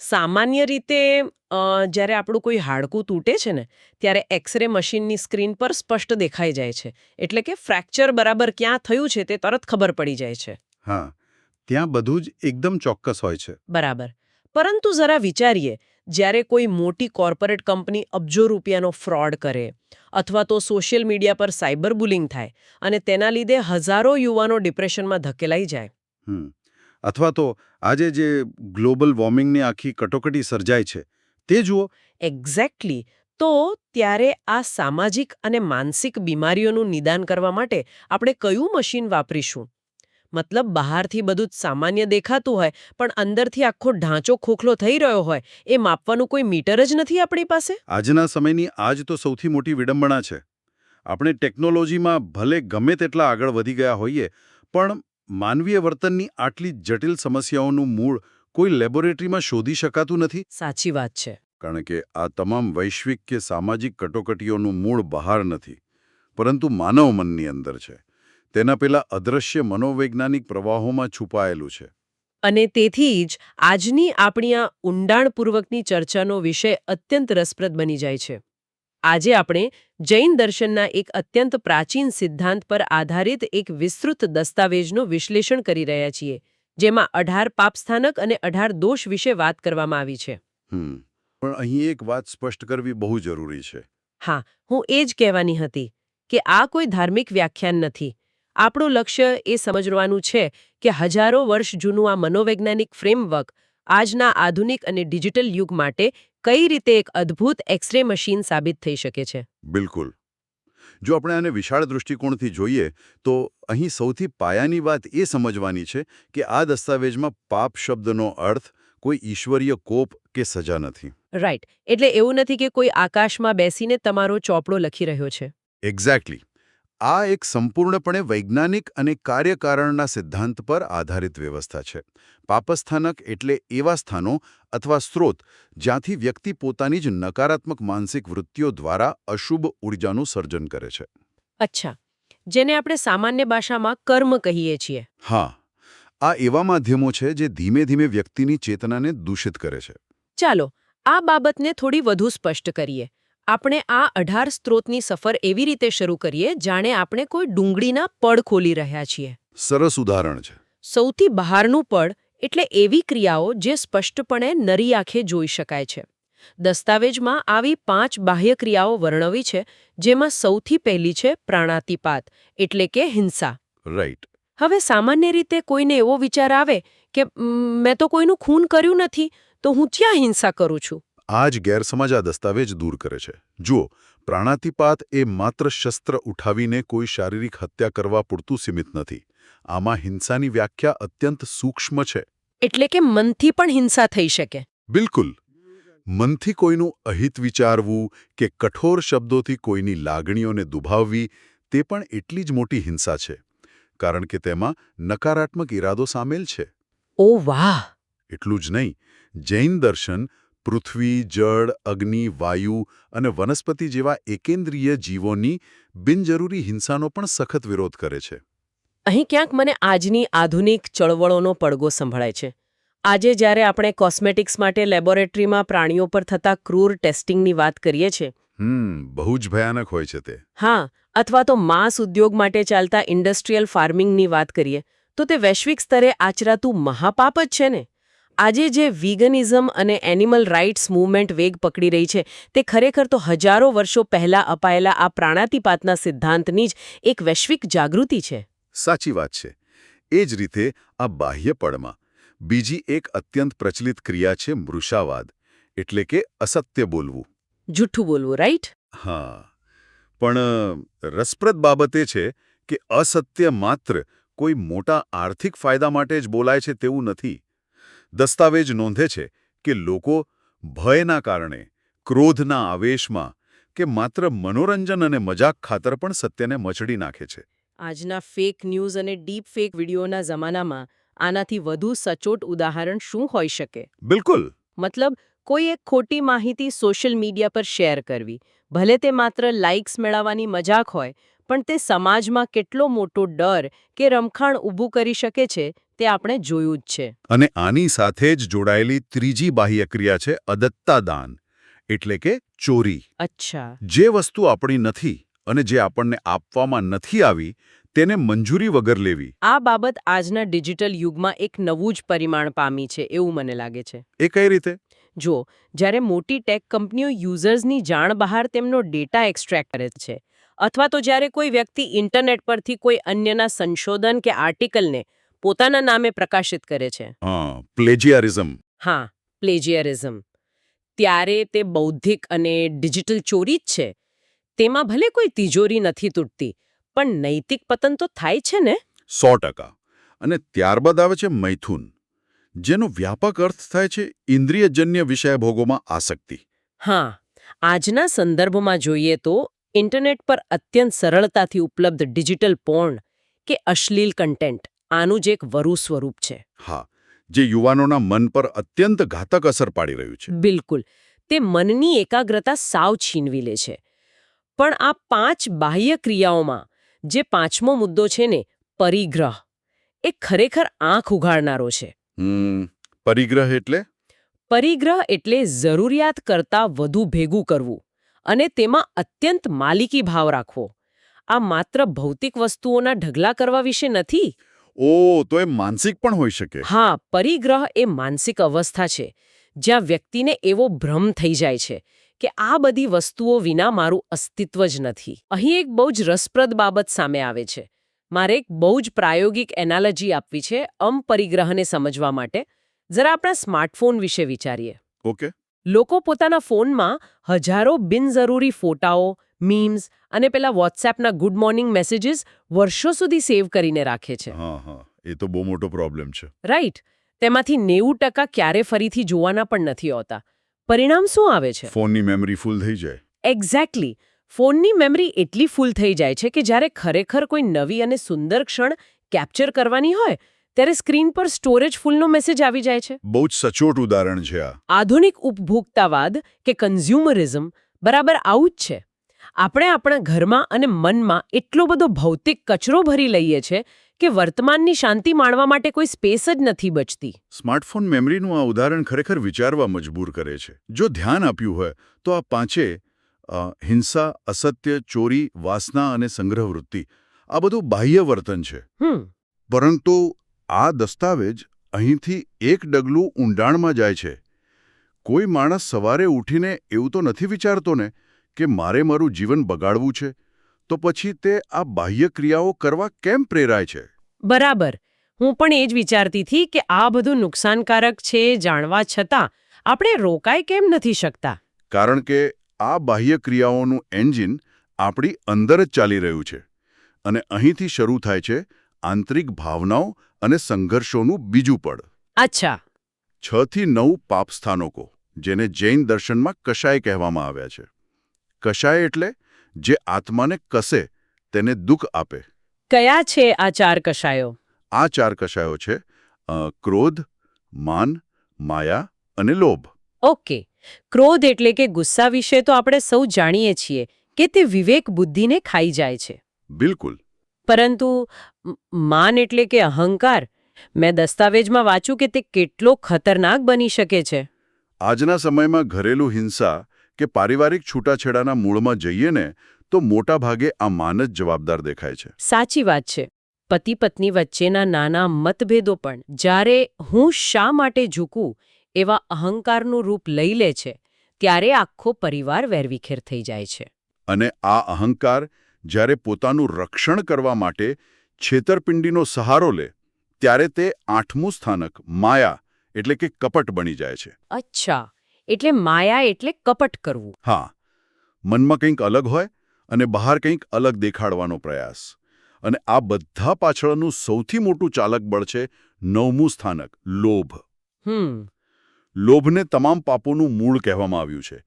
સામાન્ય રીતે જ્યારે આપણું કોઈ હાડકું તૂટે છે ને ત્યારે એક્સરે મશીનની સ્ક્રીન પર સ્પષ્ટ દેખાઈ જાય છે. એટલે કે ફ્રેક્ચર બરાબર ક્યાં થયું છે તે તરત ખબર પડી જાય છે. હા, ત્યાં બધું જ એકદમ ચોક્કસ હોય છે. બરાબર. પરંતુ જરા વિચારીએ, જ્યારે કોઈ મોટી કોર્પોરેટ કંપની અબજો રૂપિયાનો ફ્રોડ કરે અથવા તો સોશિયલ મીડિયા પર સાયબર બુલિંગ થાય અને તેના લીધે હજારો યુવાનો ડિપ્રેશનમાં ધકેલાઈ જાય. હમ. અથવા તો આજે જે ગ્લોબલ વોર્મિંગની આખી કટોકટી સર્જાય છે તે જુઓ. એક્ઝેક્ટલી. તો ત્યારે આ સામાજિક અને માનસિક બીમારીઓનું નિદાન કરવા માટે આપણે કયું મશીન વાપરીશું? મતલબ બહારથી બધું જ સામાન્ય દેખાતું હોય પણ અંદરથી આખો ઢાંચો ખોખલો થઈ રહ્યો હોય એ માપવાનું કોઈ મીટર જ નથી આપણી પાસે. આજના સમયની આજ તો સૌથી મોટી વિડંબણા છે. આપણે ટેકનોલોજીમાં ભલે ગમે તેટલા આગળ વધી ગયા હોઈએ પણ માનવીય વર્તનની આટલી જટિલ સમસ્યાઓનું મૂળ કોઈ લેબોરેટરીમાં શોધી શકાતું નથી. સાચી વાત છે. કારણ કે આ તમામ વૈશ્વિક કે સામાજિક કટોકટીઓનું મૂળ બહાર નથી પરંતુ માનવ મનની અંદર છે. તેના પેલા અદૃશ્ય મનોવૈજ્ઞાનિક પ્રવાહોમાં છુપાયેલું છે. અને તેથી જ આજની આપણી આ ઊંડાણપૂર્વકની ચર્ચાનો વિષય અત્યંત રસપ્રદ બની જાય છે. આજે આપણે જૈન દર્શનના એક અત્યંત પ્રાચીન સિદ્ધાંત પર આધારિત એક વિસ્તૃત દસ્તાવેજનું વિશ્લેષણ કરી રહ્યા છીએ, જેમાં 18 પાપસ્થાનક અને 18 દોષ વિશે વાત કરવામાં આવી છે. પણ અહીં એક વાત સ્પષ્ટ કરવી બહુ જરૂરી છે. હા, હું એ જ કહેવાની હતી કે આ કોઈ ધાર્મિક વ્યાખ્યાન નથી. આપણું લક્ષ્ય એ સમજવાનું છે કે હજારો વર્ષ જૂનું આ મનોવૈજ્ઞાનિક ફ્રેમવર્ક આજના આધુનિક અને ડિજિટલ યુગ માટે કઈ રીતે એક અદ્ભુત એક્સરે મશીન સાબિત થઈ શકે છે. બિલકુલ. જો આપણે આને વિશાળ દૃષ્ટિકોણથી જોઈએ તો અહીં સૌથી પાયાની વાત એ સમજવાની છે કે આ દસ્તાવેજમાં પાપ શબ્દનો અર્થ કોઈ ઈશ્વરીય કોપ કે સજા નથી. રાઈટ. એટલે એવું નથી કે કોઈ આકાશમાં બેસીને તમારો ચોપડો લખી રહ્યો છે. એક્ઝેક્ટલી. આ એક સંપૂર્ણપણે વૈજ્ઞાનિક અને કાર્યકારણના સિદ્ધાંત પર આધારિત વ્યવસ્થા છે. પાપસ્થાનક એટલે એવા સ્થાનો અથવા સ્ત્રોત જ્યાંથી વ્યક્તિ પોતાની જ નકારાત્મક માનસિક વૃત્તિઓ દ્વારા અશુભ ઉર્જાનું સર્જન કરે છે. અચ્છા, જેને આપણે સામાન્ય ભાષામાં કર્મ કહીએ છીએ. હા, આ એવા માધ્યમો છે જે ધીમે ધીમે વ્યક્તિની ચેતનાને દૂષિત કરે છે. ચાલો આ બાબતને થોડી વધુ સ્પષ્ટ કરીએ. આપણે આ 18 સ્ત્રોતની સફર એવી રીતે શરૂ કરીએ જાણે આપણે કોઈ ડુંગળીના પડ ખોલી રહ્યા છીએ. સરસ ઉદાહરણ છે. સૌથી બહારનું પડ એટલે એવી ક્રિયાઓ જે સ્પષ્ટપણે નરી આંખે જોઈ શકાય છે. દસ્તાવેજમાં આવી 5 બાહ્ય ક્રિયાઓ વર્ણવી છે, જેમાં સૌથી પહેલી છે પ્રાણાતિપાત એટલે કે હિંસા. રાઈટ. હવે સામાન્ય રીતે કોઈને એવો વિચાર આવે કે મેં તો કોઈનું ખૂન કર્યું નથી, તો હું ક્યાં હિંસા કરું છું? આ જ ગેરસમજ આ દસ્તાવેજ દૂર કરે છે. જુઓ, પ્રાણાતિપાત એ માત્ર શસ્ત્ર ઉઠાવીને કોઈ શારીરિક હત્યા કરવા પૂરતું સીમિત નથી. આમાં હિંસાની વ્યાખ્યા અત્યંત સૂક્ષ્મ છે. એટલે કે મનથી પણ હિંસા થઈ શકે. બિલકુલ. મનથી કોઈનું અહિત વિચારવું કે કઠોર શબ્દોથી કોઈની લાગણીઓને દુભાવવી તે પણ એટલી જ મોટી હિંસા છે, કારણ કે તેમાં નકારાત્મક ઈરાદો સામેલ છે. ઓ વાહ! એટલું જ નહીં, જૈન દર્શન પૃથ્વી, જળ, અગ્નિ, વાયુ અને વનસ્પતિ જેવા એકેન્દ્રિય જીવોની બિનજરૂરી હિંસાનો પણ સખત વિરોધ કરે છે. અહીં ક્યાંક મને આજની આધુનિક ચળવળોનો પડઘો સંભળાય છે. આજે જ્યારે આપણે કોસ્મેટિક્સ માટે લેબોરેટરીમાં પ્રાણીઓ પર થતા ક્રૂર ટેસ્ટિંગની વાત કરીએ છીએ. બહુ જ ભયાનક હોય છે તે. હા, અથવા તો માંસ ઉદ્યોગ માટે ચાલતા ઇન્ડસ્ટ્રીયલ ફાર્મિંગની વાત કરીએ તો તે વૈશ્વિક સ્તરે આચરાતું મહાપાપ જ છે ને. આજે જે વીગનિઝમ અને એનિમલ રાઇટ્સ મૂવમેન્ટ વેગ પકડી રહી છે તે ખરેખર તો હજારો વર્ષો પહેલા અપાયેલા આ પ્રાણાતિપાતના સિદ્ધાંતની જ એક વૈશ્વિક જાગૃતિ છે. સાચી વાત છે. એ જ રીતે આ બાહ્ય પડમાં બીજી એક અત્યંત પ્રચલિત ક્રિયા છે મૃષાવાદ, એટલે કે અસત્ય બોલવું. જૂઠું બોલવું, રાઈટ? હા. પણ રસપ્રદ બાબત એ છે કે અસત્ય માત્ર કોઈ મોટા આર્થિક ફાયદા માટે જ બોલાય છે તેવું નથી. દસ્તાવેજ નોંધે છે કે લોકો ભયના કારણે, ક્રોધના આવેશમાં કે માત્ર મનોરંજન અને મજાક ખાતર પણ સત્યને મચડી નાખે છે. આજના ફેક ન્યૂઝ અને ડીપ ફેક વિડીયોના જમાનામાં આનાથી વધુ સચોટ ઉદાહરણ શું હોઈ શકે? બિલકુલ. મતલબ કોઈ એક ખોટી માહિતી સોશિયલ મીડિયા પર શેર કરવી, ભલે તે માત્ર લાઇક્સ મેળવવાની મજાક હોય, પણ તે સમાજમાં કેટલો મોટો ડર કે રમખાણ ઊભું કરી શકે છે તે આપણે જોયું જ છે. અને આની સાથે જ જોડાયેલી ત્રીજી બાહ્ય ક્રિયા છે અદત્તા દાન, એટલે કે ચોરી. અચ્છા. જે વસ્તુ આપણી નથી અને જે આપણને આપવામાં નથી આવી તેને મંજૂરી વગર લેવી. આ બાબત આજના ડિજિટલ યુગમાં એક નવું જ પરિમાણ પામી છે એવું મને લાગે છે. એ કઈ રીતે? જો જ્યારે મોટી ટેક કંપનીઓ યુઝર્સની જાણ બહાર તેમનો ડેટા એક્સ્ટ્રેક્ટ કરે છે, અથવા તો જ્યારે કોઈ વ્યક્તિ ઇન્ટરનેટ પરથી કોઈ અન્યના સંશોધન કે આર્ટિકલને પોતાના નામે પ્રકાશિત કરે છે. હા, પ્લેજિયારિઝમ. હા, પ્લેજિયરિઝમ. ત્યારે તે બૌદ્ધિક અને ડિજિટલ ચોરી જ છે. તેમાં ભલે કોઈ તિજોરી નથી તૂટતી, પણ નૈતિક પતન તો થાય છે ને. 100%. અને ત્યારબાદ આવે છે મૈથુન, જેનો વ્યાપક અર્થ થાય છે ઇન્દ્રિયજન્ય વિષયભોગોમાં આસક્તિ. હા, આજના સંદર્ભમાં જોઈએ તો ઇન્ટરનેટ પર અત્યંત સરળતાથી ઉપલબ્ધ ડિજિટલ પોર્ન કે અશ્લીલ કન્ટેન્ટ આનું જ એક વરુ સ્વરૂપ છે. હા, જે યુવાનોના મન પર અત્યંત ઘાતક અસર પાડી રહ્યું છે. બિલકુલ. તે મનની એકાગ્રતા સાવ છીનવી લે છે. પણ આ 5 બાહ્ય ક્રિયાઓમાં જે પાંચમો મુદ્દો છે ને, પરિગ્રહ, એ ખરેખર આંખ ઉઘાડનારો છે. પરિગ્રહ એટલે? પરિગ્રહ એટલે જરૂરિયાત કરતાં વધુ ભેગું કરવું અને તેમાં અત્યંત માલિકી ભાવ રાખવો. આ માત્ર ભૌતિક વસ્તુઓના ઢગલા કરવા વિશે નથી. તો એ માનસિક પણ હોઈ શકે. હા, પરિગ્રહ એ માનસિક અવસ્થા છે જ્યાં વ્યક્તિને એવો ભ્રમ થઈ જાય છે કે આ બધી વસ્તુઓ વિના મારું અસ્તિત્વ જ નથી. અહીં એક બહુ જ રસપ્રદ બાબત સામે આવે છે. મારે એક બહુ જ પ્રાયોગિક એનાલોજી આપવી છે પરિગ્રહને સમજવા માટે. જરા આપણા સ્માર્ટફોન વિશે વિચારીએ. ઓકે. લોકો પોતાના ફોનમાં હજારો બિનજરૂરી ફોટાઓ, મીમ્સ અને પેલા વોટ્સએપના ગુડ મોર્નિંગ મેસેજીસ વર્ષો સુધી સેવ કરીને રાખે છે. હા, એ તો બહુ મોટો પ્રોબ્લેમ છે. રાઈટ. તેમાંથી 90% ક્યારે ફરીથી જોવાના પણ નથી હોતા. પરિણામ શું આવે છે? ફોનની મેમરી ફૂલ થઈ જાય. એક્ઝેક્ટલી. ફોનની મેમરી એટલી ફૂલ થઈ જાય છે કે જ્યારે ખરેખર કોઈ નવી અને સુંદર ક્ષણ કેપ્ચર કરવાની હોય ત્યારે સ્ક્રીન પર સ્ટોરેજ ફૂલનો મેસેજ આવી જાય છે. બહુ જ સચોટ ઉદાહરણ છે આ. આધુનિક ઉપભોક્તાવાદ કે કન્ઝ્યુમરિઝમ બરાબર આવું જ છે. આપણે આપણા ઘરમાં અને મનમાં એટલો બધો ભૌતિક કચરો ભરી લઈએ છે કે વર્તમાનની શાંતિ માણવા માટે કોઈ સ્પેસ જ નથી બચતી. સ્માર્ટફોન મેમરીનું આ ઉદાહરણ ખરેખર વિચારવા મજબૂર કરે છે. જો ધ્યાન આપ્યું હોય તો આ પાંચે હિંસા, અસત્ય, ચોરી, વાસના અને સંગ્રહવૃત્તિ આ બધું બાહ્ય વર્તન છે. પરંતુ આ દસ્તાવેજ અહીંથી એક ડગલું ઊંડાણમાં જાય છે. કોઈ માણસ સવારે ઉઠીને એવું તો નથી વિચારતો ને કે મારે મારું જીવન બગાડવું છે, તો પછી તે આ બાહ્ય ક્રિયાઓ કરવા કેમ પ્રેરાય છે? બરાબર. હું પણ એ જ વિચારતી હતી કે આ બધું નુકસાનકારક છે જાણવા છતાં આપણે રોકાઈ કેમ નથી શકતા? કારણ કે આ બાહ્ય ક્રિયાઓનું એન્જિન આપણી અંદર જ ચાલી રહ્યું છે. અને અહીંથી શરૂ થાય છે આંતરિક ભાવનાઓ અને સંઘર્ષોનું બીજું પડ. અચ્છા. 6 થી 9 પાપસ્થાનકો, જેને જૈન દર્શનમાં કશાય કહેવામાં આવ્યા છે. કશાય એટલે જે આત્માને કસે, તેને દુઃખ આપે. કયા છે આ 4 કશાયો? આ 4 કશાયો છે ક્રોધ, માન, માયા અને લોભ. ઓકે. ક્રોધ એટલે કે ગુસ્સા વિશે તો આપણે સૌ જાણીએ છીએ કે તે વિવેક બુદ્ધિને ખાઈ જાય છે. બિલકુલ. પરંતુ માન એટલે કે અહંકાર, મેં દસ્તાવેજમાં વાંચ્યું કે તે કેટલો ખતરનાક બની શકે છે. આજના સમયમાં ઘરેલું હિંસા કે પારિવારિક છૂટાછેડાના મૂળમાં જઈએ ને તો મોટા ભાગે આ માન જ જવાબદાર દેખાય છે. સાચી વાત છે. પતિ પત્ની વચ્ચેના નાના મતભેદો પણ જ્યારે હું શા માટે ઝૂકું એવા અહંકારનું રૂપ લઈ લે છે ત્યારે આખો પરિવાર વેરવિખેર થઈ જાય છે. અને આ અહંકાર જ્યારે પોતાનું રક્ષણ કરવા માટે છેતરપિંડીનો સહારો લે ત્યારે તે 8મું સ્થાનક માયા એટલે કે કપટ બની જાય છે. અચ્છા. એટલે માયા એટલે કપટ કરવું. હા, મનમાં કંઈક અલગ હોય અને બહાર કંઈક અલગ દેખાડવાનો પ્રયાસ. અને આ બધા પાછળનું સૌથી મોટું ચાલક બળ છે 9મું સ્થાનક, લોભ. લોભને તમામ પાપોનું મૂળ કહેવામાં આવ્યું છે.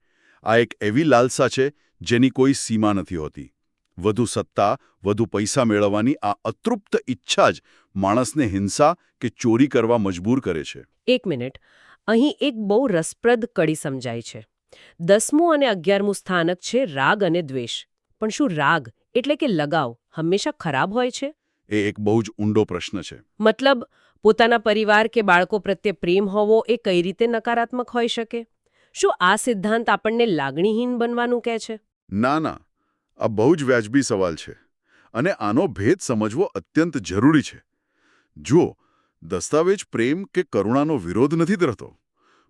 આ એક એવી લાલસા છે જેની કોઈ સીમા નથી હોતી. વધુ સત્તા, વધુ પૈસા મેળવવાની આ અતૃપ્ત ઈચ્છા જ માણસને હિંસા કે ચોરી કરવા મજબૂર કરે છે. એક મિનિટ. અહીં એક બહુ રસપ્રદ કડી સમજાય છે. 10મું અને 11મું સ્થાનક છે રાગ અને દ્વેષ. પણ શું રાગ એટલે કે લગાવ હંમેશા ખરાબ હોય છે? એ એક બહુ જ ઊંડો પ્રશ્ન છે. મતલબ પોતાના પરિવાર કે બાળકો પ્રત્યે પ્રેમ હોવો એ કઈ રીતે નકારાત્મક હોઈ શકે? શું આ સિદ્ધાંત આપણને લાગણીહીન બનવાનું કહે છે? ના, આ બહુ જ વ્યાજબી સવાલ છે અને આનો ભેદ સમજવો અત્યંત જરૂરી છે. જુઓ, દસ્તાવેજ પ્રેમ કે કરુણાનો વિરોધ નથી ધરતો,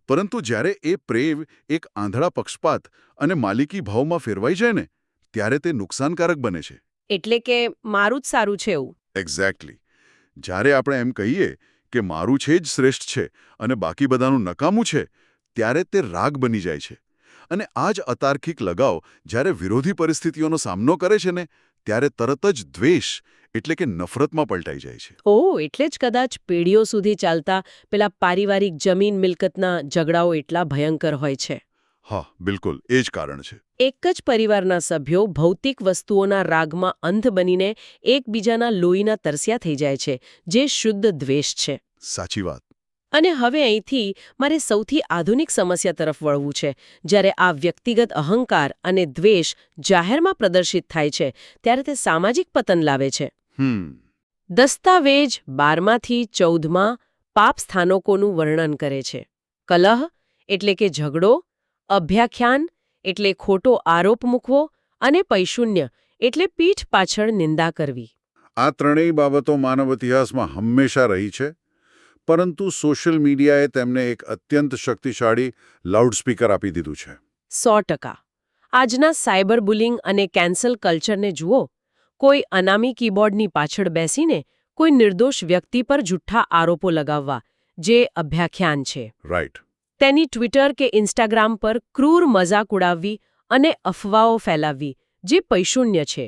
પરંતુ જ્યારે એ પ્રેમ એક આંધળા પક્ષપાત અને માલિકી ભાવમાં ફેરવાઈ જાય ને, ત્યારે તે નુકસાનકારક બને છે. એટલે કે મારું જ સારું છે એવું? એક્ઝેક્ટલી. જ્યારે આપણે એમ કહીએ કે મારું છે જ શ્રેષ્ઠ છે અને બાકી બધાનું નકામું છે, ત્યારે તે રાગ બની જાય છે. અને આ જ અતાર્કિક લગાવ જ્યારે વિરોધી પરિસ્થિતિઓનો સામનો કરે છે ને, ત્યારે તરત જ દ્વેષ એટલે કે નફરતમાં પલટાઈ જાય છે. ઓહ, એટલે જ કદાચ પેઢીઓ સુધી ચાલતા પેલા પારિવારિક જમીન મિલકતના ઝઘડાઓ એટલા ભયંકર હોય છે. હા, બિલકુલ એ જ કારણ છે. એક જ પરિવારના સભ્યો ભૌતિક વસ્તુઓના રાગમાં અંધ બનીને એકબીજાના લોહીના તરસ્યા થઈ જાય છે, જે શુદ્ધ દ્વેષ છે. સાચી વાત. અને હવે અહીંથી મારે સૌથી આધુનિક સમસ્યા તરફ વળવું છે. જ્યારે આ વ્યક્તિગત અહંકાર અને દ્વેષ જાહેરમાં પ્રદર્શિત થાય છે, ત્યારે તે સામાજિક પતન લાવે છે. દસ્તાવેજ 12માંથી 14માં પાપ સ્થાનકોનું વર્ણન કરે છે. કલહ એટલે કે ઝઘડો, અભ્યાખ્યાન એટલે ખોટો આરોપ મૂકવો અને પૈશુન્ય એટલે પીઠ પાછળ નિંદા કરવી. આ ત્રણેય બાબતો માનવ ઇતિહાસમાં હંમેશા રહી છે, પરંતુ સોશિયલ મીડિયાએ તેમને એક અત્યંત શક્તિશાળી લાઉડસ્પીકર આપી દીધું છે. 100%. આજના સાયબર બુલિંગ અને કેન્સલ કલ્ચરને જુઓ. કોઈ અનામી કીબોર્ડની પાછળ બેસીને કોઈ નિર્દોષ વ્યક્તિ પર જુઠ્ઠા આરોપો લગાવવા, જે અભ્યાખ્યાન છે. રાઈટ. તેની ટ્વિટર કે ઇન્સ્ટાગ્રામ પર ક્રૂર મજાક ઉડાવવી અને અફવાઓ ફેલાવવી, જે પૈશુન્ય છે.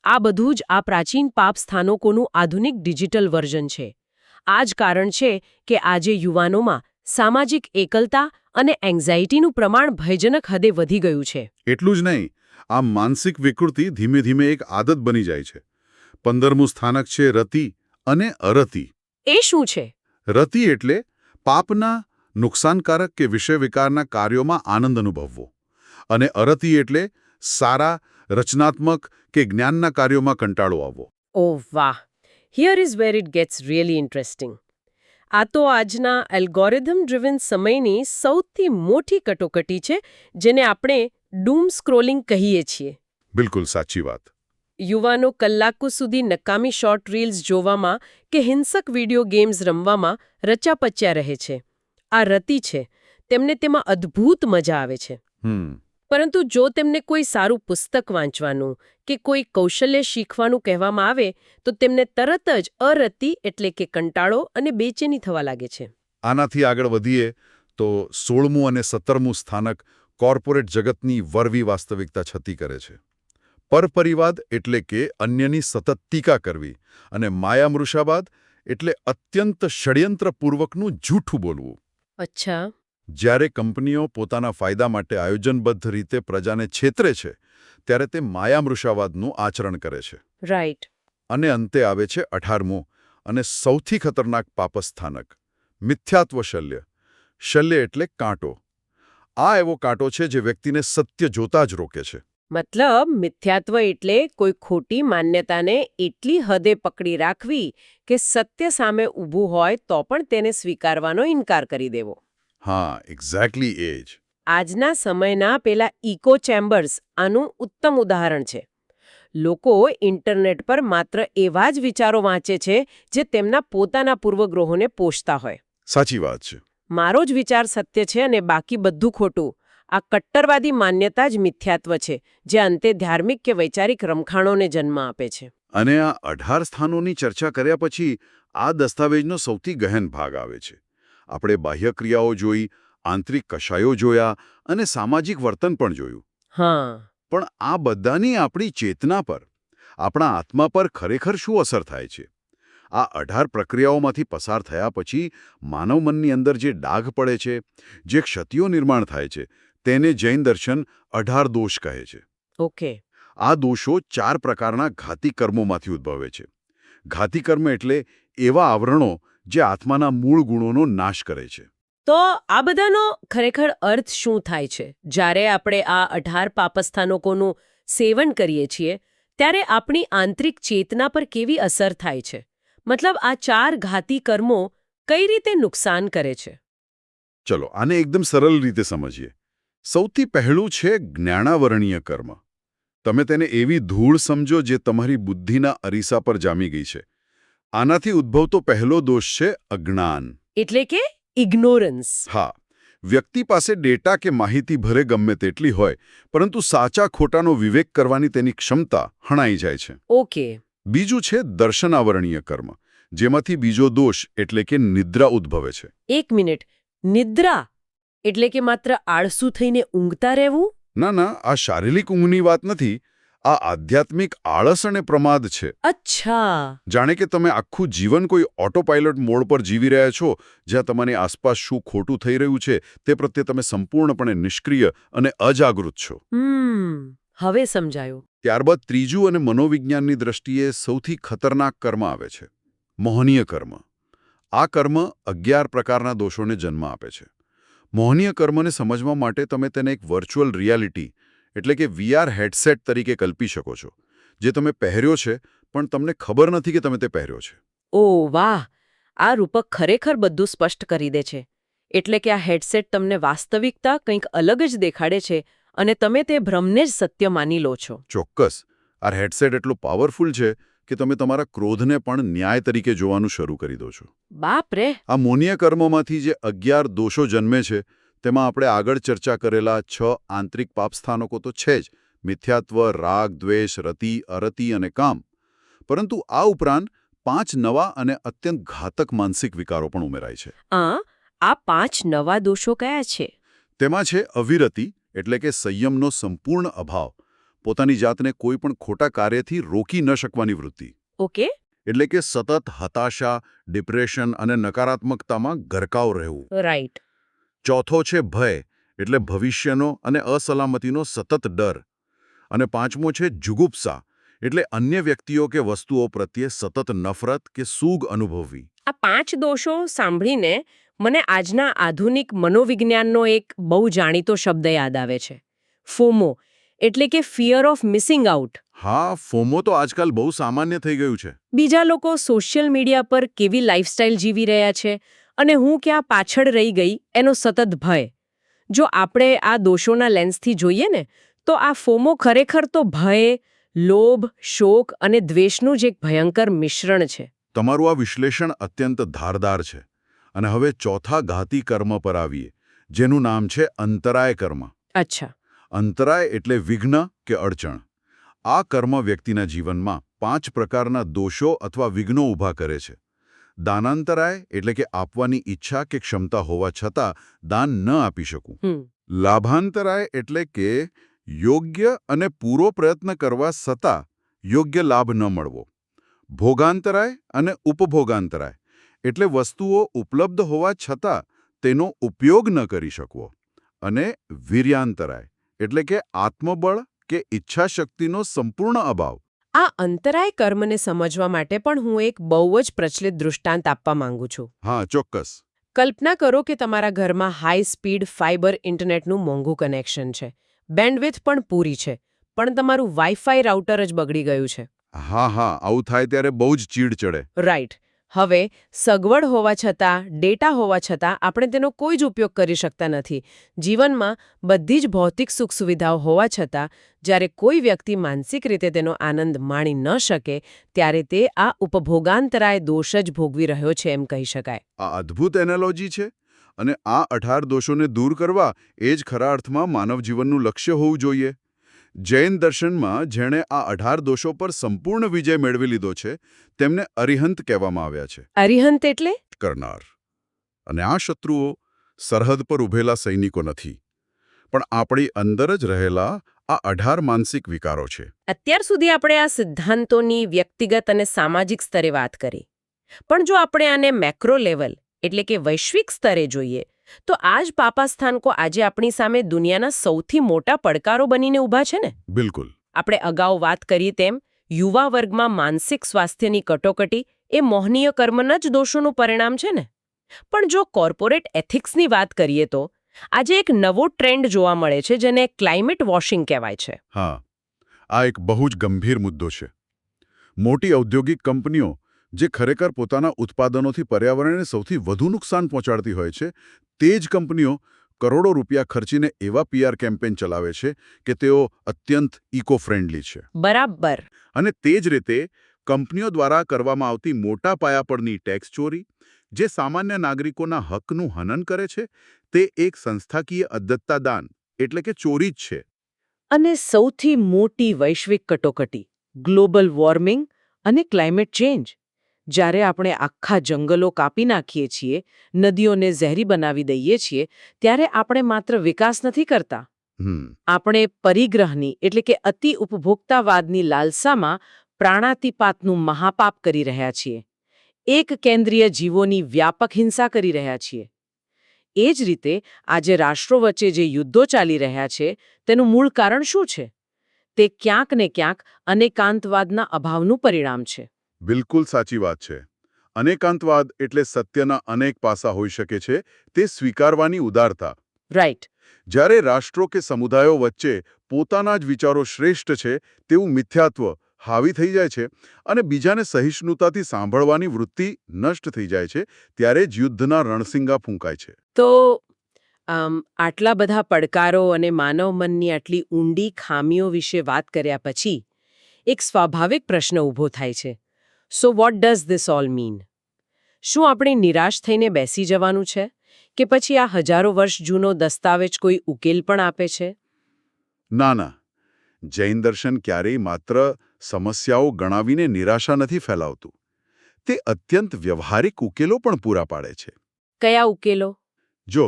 આ બધું જ આ પ્રાચીન પાપ સ્થાનકોનું આધુનિક ડિજિટલ વર્ઝન છે. આ જ કારણ છે કે આજે યુવાનોમાં સામાજિક એકલતા અને એન્ઝાઇટીનું પ્રમાણ ભયજનક હદે વધી ગયું છે. એટલું જ નહીં, આ માનસિક વિકૃતિ ધીમે ધીમે એક આદત બની જાય છે. 15મું સ્થાનક છે રતિ અને અરતિ. એ શું છે? રતિ એટલે પાપના, નુકસાનકારક કે વિષય વિકારના કાર્યોમાં આનંદ અનુભવવો, અને અરતિ એટલે સારા, રચનાત્મક કે જ્ઞાનના કાર્યોમાં કંટાળો આવવો. ઓહ વાહ! Here is where it gates really interesting. આ તો આજના એલ્ગોરિધમ ડ્રિવન સમયની સૌથી મોટી કટોકટી છે, જેને આપણે ડૂમ સ્ક્રોલિંગ કહીએ છીએ. બિલકુલ સાચી વાત. યુવાનો કલાકો સુધી નકામી શોર્ટ રીલ્સ જોવામાં કે હિંસક વિડીયો ગેમ્સ રમવામાં રચ્યાપચ્યા રહે છે. આ રતિ છે. તેમને તેમાં અદ્ભુત મજા આવે છે. પરંતુ જો તેમને કોઈ સારું પુસ્તક વાંચવાનું કે કોઈ કૌશલ્ય શીખવાનું કહેવામાં આવે, તો તેમને તરત જ અરતિ એટલે કે કંટાળો અને બેચેની થવા લાગે છે. આનાથી આગળ વધીએ તો 16મું અને 17મું સ્થાનક કોર્પોરેટ જગતની વરવી વાસ્તવિકતા છતી કરે છે. પરપરિવાદ એટલે કે અન્યની સતત ટીકા કરવી, અને માયામૃષાવાદ એટલે અત્યંત ષડયંત્રપૂર્વકનું જૂઠું બોલવું. અચ્છા. જ્યારે કંપનીઓ પોતાના ફાયદા માટે આયોજનબદ્ધ રીતે પ્રજાને છેતરે છે, ત્યારે તે માયામૃષાવાદનું આચરણ કરે છે. રાઈટ. અને અંતે આવે છે 18મું અને સૌથી ખતરનાક પાપસ્થાનક, મિથ્યાત્વ શલ્ય. શલ્ય એટલે કાંટો. આ એવો કાંટો છે જે વ્યક્તિને સત્ય જોતા જ રોકે છે. મતલબ મિથ્યાત્વ એટલે કોઈ ખોટી માન્યતાને એટલી હદે પકડી રાખવી કે સત્ય સામે ઊભું હોય તો પણ તેને સ્વીકારવાનો ઇનકાર કરી દેવો. હા, એક્ઝેક્ટલી એ જ. આજના સમયના પેલા ઇકો ચેમ્બર્સ આનું ઉત્તમ ઉદાહરણ છે. લોકો ઇન્ટરનેટ પર માત્ર એવા જ વિચારો વાંચે છે જે તેમના પોતાના પૂર્વગ્રહોને પોષતા હોય. સાચી વાત છે. મારો જ વિચાર સત્ય છે અને બાકી બધું ખોટું. આ કટ્ટરવાદી માન્યતા જ મિથ્યાત્વ છે, જે અંતે ધાર્મિક કે વૈચારિક રમખાણોને જન્મ આપે છે. અને આ 18 સ્થાનોની ચર્ચા કર્યા પછી આ દસ્તાવેજનો સૌથી ગહન ભાગ આવે છે. આપણે બાહ્ય ક્રિયાઓ જોઈ, આંતરિક કશાયો જોયા અને સામાજિક વર્તન પણ જોયું. હા. પણ આ બધાની આપણી ચેતના પર, આપણા આત્મા પર ખરેખર શું અસર થાય છે? આ 18 પ્રક્રિયાઓમાંથી પસાર થયા પછી માનવ મનની અંદર જે ડાઘ પડે છે, જે ક્ષતિઓ નિર્માણ થાય છે, તેને જૈન દર્શન 18 દોષ કહે છે. ઓકે. આ દોષો 4 પ્રકારના ઘાતી કર્મોમાંથી ઉદ્ભવે છે. ઘાતી કર્મ એટલે એવા આવરણો જે આત્માના મૂળ ગુણોનો નાશ કરે છે. તો આ બધાનો ખરેખર અર્થ શું થાય છે? જ્યારે આપણે આ 18 પાપસ્થાનકોનું સેવન કરીએ છીએ, ત્યારે આપણી આંતરિક ચેતના પર કેવી અસર થાય છે? મતલબ આ 4 ઘાતી કર્મો કઈ રીતે નુકસાન કરે છે? ચલો આને એકદમ સરળ રીતે સમજીએ. સૌથી પહેલું છે જ્ઞાનાવરણીય કર્મ. તમે તેને એવી ધૂળ સમજો જે તમારી બુદ્ધિના અરીસા પર જામી ગઈ છે. આનાથી ઉદ્ભવતો પહેલો દોષ છે અજ્ઞાન. એટલે કે ઇગ્નોરન્સ. હા, વ્યક્તિ પાસે ડેટા કે માહિતી ભલે ગમે તેટલી હોય, પરંતુ સાચા ખોટાનો વિવેક કરવાની તેની ક્ષમતા હણાઈ જાય છે. ઓકે. બીજું છે દર્શનાવરણીય કર્મ, જેમાંથી બીજો દોષ એટલે કે નિદ્રા ઉદ્ભવે છે. એક મિનિટ. નિદ્રા એટલે કે માત્ર આળસુ થઈને ઊંઘતા રહેવું? ના, આ શારીરિક ઊંઘની વાત નથી. આ આધ્યાત્મિક આળસ અને પ્રમાદ છે. અચ્છા. જાણે કે તમે આખું જીવન કોઈ ઓટો પાયલોટ મોડ પર જીવી રહ્યા છો, જ્યાં તમારી આસપાસ શું ખોટું થઈ રહ્યું છે તે પ્રત્યે તમે સંપૂર્ણપણે નિષ્ક્રિય અને અજાગૃત છો. હવે સમજાયું. ત્યારબાદ ત્રીજું અને મનોવિજ્ઞાનની દ્રષ્ટિએ સૌથી ખતરનાક કર્મ આવે છે, મોહનીય કર્મ. આ કર્મ 11 પ્રકારના દોષોને જન્મ આપે છે. મોહનીય કર્મને સમજવા માટે તમે તેને એક વર્ચ્યુઅલ રિયાલિટી એટલે કે VR હેડસેટ તરીકે કલ્પી શકો છો, જે તમે પહેર્યો છે પણ તમને ખબર નથી કે તમે તે પહેર્યો છે. ઓહ વાહ! આ રૂપક ખરેખર બધું સ્પષ્ટ કરી દે છે. એટલે કે આ હેડસેટ તમને વાસ્તવિકતા કંઈક અલગ જ દેખાડે છે અને તમે તે ભ્રમને જ સત્ય માની લો છો. ચોક્કસ. આ હેડસેટ એટલું પાવરફુલ છે કે તમે તમારા ક્રોધને પણ ન્યાય તરીકે જોવાનું શરૂ કરી દો છો. બાપ રે! આ મોહનીય કર્મોમાંથી જે 11 દોષો જન્મે છે, તેમાં આપણે આગળ ચર્ચા કરેલા 6 આંતરિક પાપસ્થાનકો તો છે જ: મિથ્યાત્વ, રાગ, દ્વેષ, રતિ, અરતિ અને કામ. પરંતુ આ ઉપરાંત 5 નવા અને અત્યંત ઘાતક માનસિક વિકારો પણ ઉમેરાય છે. આ 5 નવા દોષો કયા છે? તેમાં છે અવિરતિ એટલે કે સંયમનો સંપૂર્ણ અભાવ, પોતાની જાતને કોઈ પણ ખોટા કાર્યથી રોકી ન શકવાની વૃત્તિ. ઓકે. એટલે કે સતત હતાશા, ડિપ્રેશન અને નકારાત્મકતામાં ગરકાવ રહેવું. રાઈટ. ચોથો છે ભય એટલે ભવિષ્યનો અને અસલામતીનો સતત ડર. અને પાંચમો છે જુગુપ્સા એટલે અન્ય વ્યક્તિઓ કે વસ્તુઓ પ્રત્યે સતત નફરત કે સૂગ અનુભવવી. આ 5 દોષો સાંભળીને મને આજના આધુનિક મનોવિજ્ઞાનનો એક બહુ જાણીતો શબ્દ યાદ આવે છે, ફોમો, એટલે કે ફિયર ઓફ મિસિંગ આઉટ. હા, ફોમો તો આજકાલ બહુ સામાન્ય થઈ ગયું છે. બીજા લોકો સોશિયલ મીડિયા પર કેવી લાઈફસ્ટાઈલ જીવી રહ્યા છે અને હું ક્યાં પાછળ રહી ગઈ એનો સતત ભય. જો આપણે આ દોષોના લેન્સથી જોઈએ ને, તો આ ફોમો ખરેખર તો ભય, લોભ, શોક અને દ્વેષનું જ એક ભયંકર મિશ્રણ છે. તમારું આ વિશ્લેષણ અત્યંત ધારદાર છે. અને હવે ચોથા ઘાતી કર્મ પર આવીએ, જેનું નામ છે અંતરાય કર્મ. અચ્છા. અંતરાય એટલે વિઘ્ન કે અડચણ. આ કર્મ વ્યક્તિના જીવનમાં 5 પ્રકારના દોષો અથવા વિઘ્નો ઊભા કરે છે. દાનાંતરાય એટલે કે આપવાની ઈચ્છા કે ક્ષમતા હોવા છતાં દાન ન આપી શકું. લાભાંતરાય એટલે કે યોગ્ય અને પૂરો પ્રયત્ન કરવા છતાં યોગ્ય લાભ ન મળવો. ભોગાંતરાય અને ઉપભોગાંતરાય એટલે વસ્તુઓ ઉપલબ્ધ હોવા છતાં તેનો ઉપયોગ ન કરી શકવો. અને વીર્યાંતરાય એટલે કે આત્મબળ કે ઈચ્છાશક્તિનો સંપૂર્ણ અભાવ. આ અંતરાય કર્મને સમજવા માટે પણ હું એક બહુ જ પ્રચલિત દૃષ્ટાંત આપવા માંગુ છું. હા, ચોક્કસ. કલ્પના કરો કે તમારા ઘરમાં હાઈ સ્પીડ ફાઇબર ઇન્ટરનેટનું મોંઘું કનેક્શન છે, બેન્ડવિડ્થ પણ પૂરી છે, પણ તમારું વાઈફાઈ રાઉટર જ બગડી ગયું છે. હા, આવું થાય ત્યારે બહુ જ ચીડ ચડે. રાઈટ. હવે સગવડ હોવા છતાં, ડેટા હોવા છતાં આપણે તેનો કોઈ જ ઉપયોગ કરી શકતા નથી. જીવનમાં બધી જ ભૌતિક સુખ સુવિધાઓ હોવા છતાં જ્યારે કોઈ વ્યક્તિ માનસિક રીતે તેનો આનંદ માણી ન શકે, ત્યારે તે આ ઉપભોગાંતરાય દોષ જ ભોગવી રહ્યો છે એમ કહી શકાય. આ અદ્ભુત એનાલોજી છે. અને આ 18 દોષોને દૂર કરવા એ જ ખરા અર્થમાં માનવ જીવનનું લક્ષ્ય હોવું જોઈએ. જૈન દર્શનમાં જેણે આ 18 દોષો પર સંપૂર્ણ વિજય મેળવી લીધો છે, તેમને અરિહંત કહેવામાં આવ્યા છે. અરિહંત એટલે? કરનાર. અને આ શત્રુઓ સરહદ પર ઊભેલા સૈનિકો નથી, પણ આપણી અંદર જ રહેલા આ 18 માનસિક વિકારો છે. અત્યાર સુધી આપણે આ સિદ્ધાંતોની વ્યક્તિગત અને સામાજિક સ્તરે વાત કરી. પણ જો આપણે આને મેક્રો લેવલ એટલે કે વૈશ્વિક સ્તરે જોઈએ, તો આ જ પાપાસ્થાનકો આજે આપણી સામે દુનિયાના સૌથી મોટા પડકારો બનીને ઊભા છે ને? બિલકુલ. આપણે અગાઉ વાત કરી તેમ યુવા વર્ગમાં માનસિક સ્વાસ્થ્યની કટોકટી એ મોહનીય કર્મના જ દોષોનું પરિણામ છે ને? પણ જો કોર્પોરેટ એથિક્સની વાત કરીએ તો આજે એક નવો ટ્રેન્ડ જોવા મળે છે, જેને ક્લાઇમેટ વોશિંગ કહેવાય છે. હા, આ એક બહુ જ ગંભીર મુદ્દો છે. મોટી ઔદ્યોગિક કંપનીઓ જે ખરેખર પોતાના ઉત્પાદનોથી પર્યાવરણને સૌથી વધુ નુકસાન પહોંચાડતી હોય છે, તે જ કંપનીઓ કરોડો રૂપિયા ખર્ચીને એવા PR કેમ્પેન ચલાવે છે કે તેઓ અત્યંત ઇકો ફ્રેન્ડલી છે. બરાબર. અને તે જ રીતે કંપનીઓ દ્વારા કરવામાં આવતી મોટા પાયા પરની ટેક્સ ચોરી, જે સામાન્ય નાગરિકોના હકનું હનન કરે છે, તે એક સંસ્થાકીય અદ્ધત્તા દાન એટલે કે ચોરી જ છે. અને સૌથી મોટી વૈશ્વિક કટોકટી ગ્લોબલ વોર્મિંગ અને ક્લાઇમેટ ચેન્જ. જ્યારે આપણે આખા જંગલો કાપી નાખીએ છીએ, નદીઓને ઝેરી બનાવી દઈએ છીએ, ત્યારે આપણે માત્ર વિકાસ નથી કરતા. આપણે પરિગ્રહની એટલે કે અતિ ઉપભોક્તાવાદની લાલસામાં પ્રાણાતિપાતનું મહાપાપ કરી રહ્યા છીએ. એક કેન્દ્રીય જીવોની વ્યાપક હિંસા કરી રહ્યા છીએ. એ જ રીતે આજે રાષ્ટ્રો વચ્ચે જે યુદ્ધો ચાલી રહ્યા છે, તેનું મૂળ કારણ શું છે? તે ક્યાંક ને ક્યાંક અનેકાંતવાદના અભાવનું પરિણામ છે. બિલકુલ સાચી વાત છે. અનેકાંતવાદ એટલે સત્યના અનેક પાસા હોઈ શકે છે, તે સ્વીકારવાની ઉદારતા. રાઈટ. જ્યારે રાષ્ટ્રો કે સમુદાયો વચ્ચે પોતાના જ વિચારો શ્રેષ્ઠ છે તેવું મિથ્યાત્વ હાવી થઈ જાય છે અને બીજાને સહિષ્ણુતાથી સાંભળવાની વૃત્તિ નષ્ટ થઈ જાય છે, ત્યારે જ યુદ્ધના રણસિંગા ફૂંકાય છે. તો આટલા બધા પડકારો અને માનવ મનની આટલી ઊંડી ખામીઓ વિશે વાત કર્યા પછી એક સ્વાભાવિક પ્રશ્ન ઊભો થાય છે. So what does this all mean? શું આપણે નિરાશ થઈને બેસી જવાનું છે કે પછી આ હજારો વર્ષ જૂનો દસ્તાવેજ કોઈ ઉકેલ પણ આપે છે? ના ના, જૈન દર્શન ક્યારેય માત્ર સમસ્યાઓ ગણાવીને નિરાશા નથી ફેલાવતું. તે અત્યંત વ્યવહારિક ઉકેલો પણ પૂરા પાડે છે. કયા ઉકેલો? જો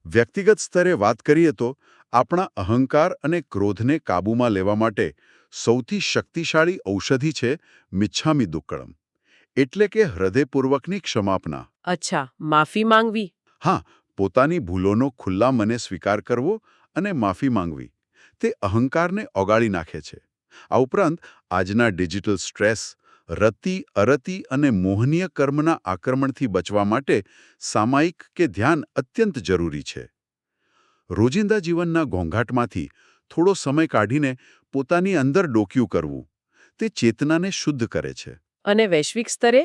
વ્યક્તિગત સ્તરે વાત કરીએ તો આપણા અહંકાર અને ક્રોધને કાબૂમાં લેવા માટે સૌથી શક્તિશાળી ઔષધિ છે મિચ્છામી દુક્કડમ, એટલે કે હૃદયપૂર્વકની ક્ષમાપના. અચ્છા, માફી માંગવી. હા, પોતાની ભૂલોનો ખુલ્લા મને સ્વીકાર કરવો અને માફી માંગવી, તે અહંકારને ઓગાળી નાખે છે. આ ઉપરાંત આજના ડિજિટલ સ્ટ્રેસ, રતિ, અરતિ અને મોહનીય કર્મના આક્રમણથી બચવા માટે સામાયિક કે ધ્યાન અત્યંત જરૂરી છે. રોજિંદા જીવનના ઘોંઘાટમાંથી થોડો સમય કાઢીને પોતાની અંદર ડોક્યું કરવું, તે ચેતનાને શુદ્ધ કરે છે. અને વૈશ્વિક સ્તરે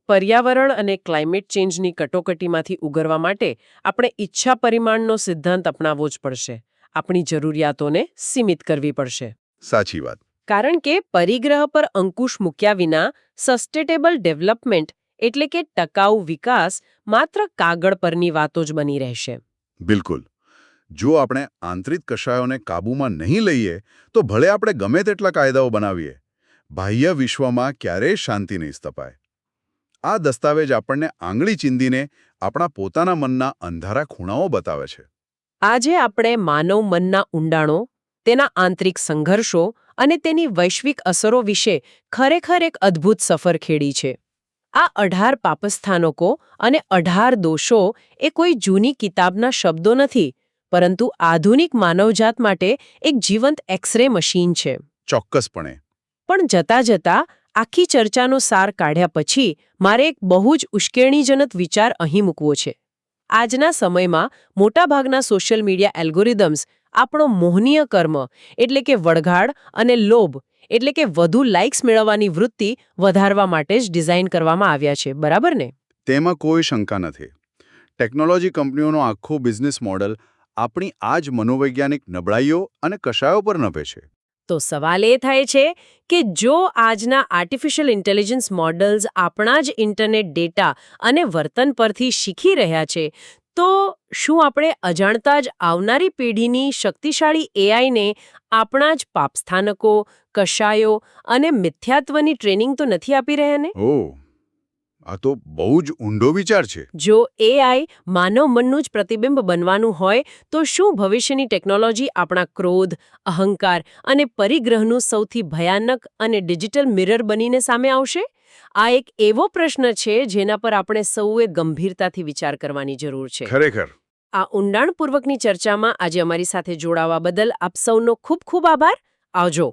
પર્યાવરણ અને ક્લાઇમેટ ચેન્જની કટોકટીમાંથી ઉગરવા માટે આપણે ઈચ્છા પરિમાણનો સિદ્ધાંત અપનાવવો જ પડશે. આપણી જરૂરિયાતોને સીમિત કરવી પડશે. સાચી વાત. કારણ કે પરિગ્રહ પર અંકુશ મૂક્યા વિના સસ્ટેનેબલ ડેવલપમેન્ટ એટલે કે ટકાઉ વિકાસ માત્ર કાગળ પરની વાતો જ બની રહેશે. બિલકુલ. જો આપણે આંતરિક કશાયોને કાબૂમાં નહીં લઈએ તો ભલે આપણે ગમે તેટલા કાયદાઓ બનાવીએ, બાહ્ય વિશ્વમાં ક્યારેય શાંતિ નહીં સ્થપાય. આ દસ્તાવેજ આપણને આંગળી ચીંધીને આપણા પોતાના મનના અંધારા ખૂણાઓ બતાવે છે. આજે આપણે માનવ મનના ઊંડાણો, તેના આંતરિક સંઘર્ષો અને તેની વૈશ્વિક અસરો વિશે ખરેખર એક અદ્ભુત સફર ખેડી છે. આ 18 પાપસ્થાનકો અને 18 દોષો એ કોઈ જૂની કિતાબના શબ્દો નથી, પરંતુ આધુનિક માનવજાત માટે એક જીવંત એક્સ-રે મશીન છે. ચોક્કસપણે. પણ જતા જતા આખી ચર્ચાનો સાર કાઢ્યા પછી મારે એક બહુ જ ઉશ્કેરણીજનક વિચાર અહીં મૂકવો છે. આજના સમયમાં મોટાભાગના સોશિયલ મીડિયા એલ્ગોરિધમ્સ આપણો મોહનીય કર્મ એટલે કે વળગાડ અને લોભ એટલે કે વધુ લાઇક્સ મેળવવાની વૃત્તિ વધારવા માટે જ ડિઝાઇન કરવામાં આવ્યા છે, બરાબર ને? તેમાં કોઈ શંકા નથી. ટેકનોલોજી કંપનીઓનો આખો બિઝનેસ મોડલ આપણી આ જ મનોવૈજ્ઞાનિક નબળાઈઓ અને કશાયો પર નભે છે. તો સવાલ એ થાય છે કે જો આજના આર્ટિફિશિયલ ઇન્ટેલિજન્સ મોડલ્સ આપણા જ ઇન્ટરનેટ ડેટા અને વર્તન પરથી શીખી રહ્યા છે, તો શું આપણે અજાણતા જ આવનારી પેઢીની શક્તિશાળી એઆઈને આપણા જ પાપસ્થાનકો, કશાયો અને મિથ્યાત્વની ટ્રેનિંગ તો નથી આપી રહ્યા ને? ઓહ, આ તો બહુ જ ઊંડો વિચાર છે. જો એઆઈ માનવ મનનું જ પ્રતિબિંબ બનવાનું હોય તો શું ભવિષ્યની ટેકનોલોજી આપણા ક્રોધ, અહંકાર અને પરિગ્રહનું સૌથી ભયાનક અને ડિજિટલ મિરર બનીને સામે આવશે? આ એક એવો પ્રશ્ન છે જેના પર આપણે સૌએ ગંભીરતાથી વિચાર કરવાની જરૂર છે. ખરેખર. આ ઊંડાણપૂર્વકની ચર્ચામાં આજે અમારી સાથે જોડાવા બદલ આપ સૌનો ખૂબ ખૂબ આભાર. આવજો.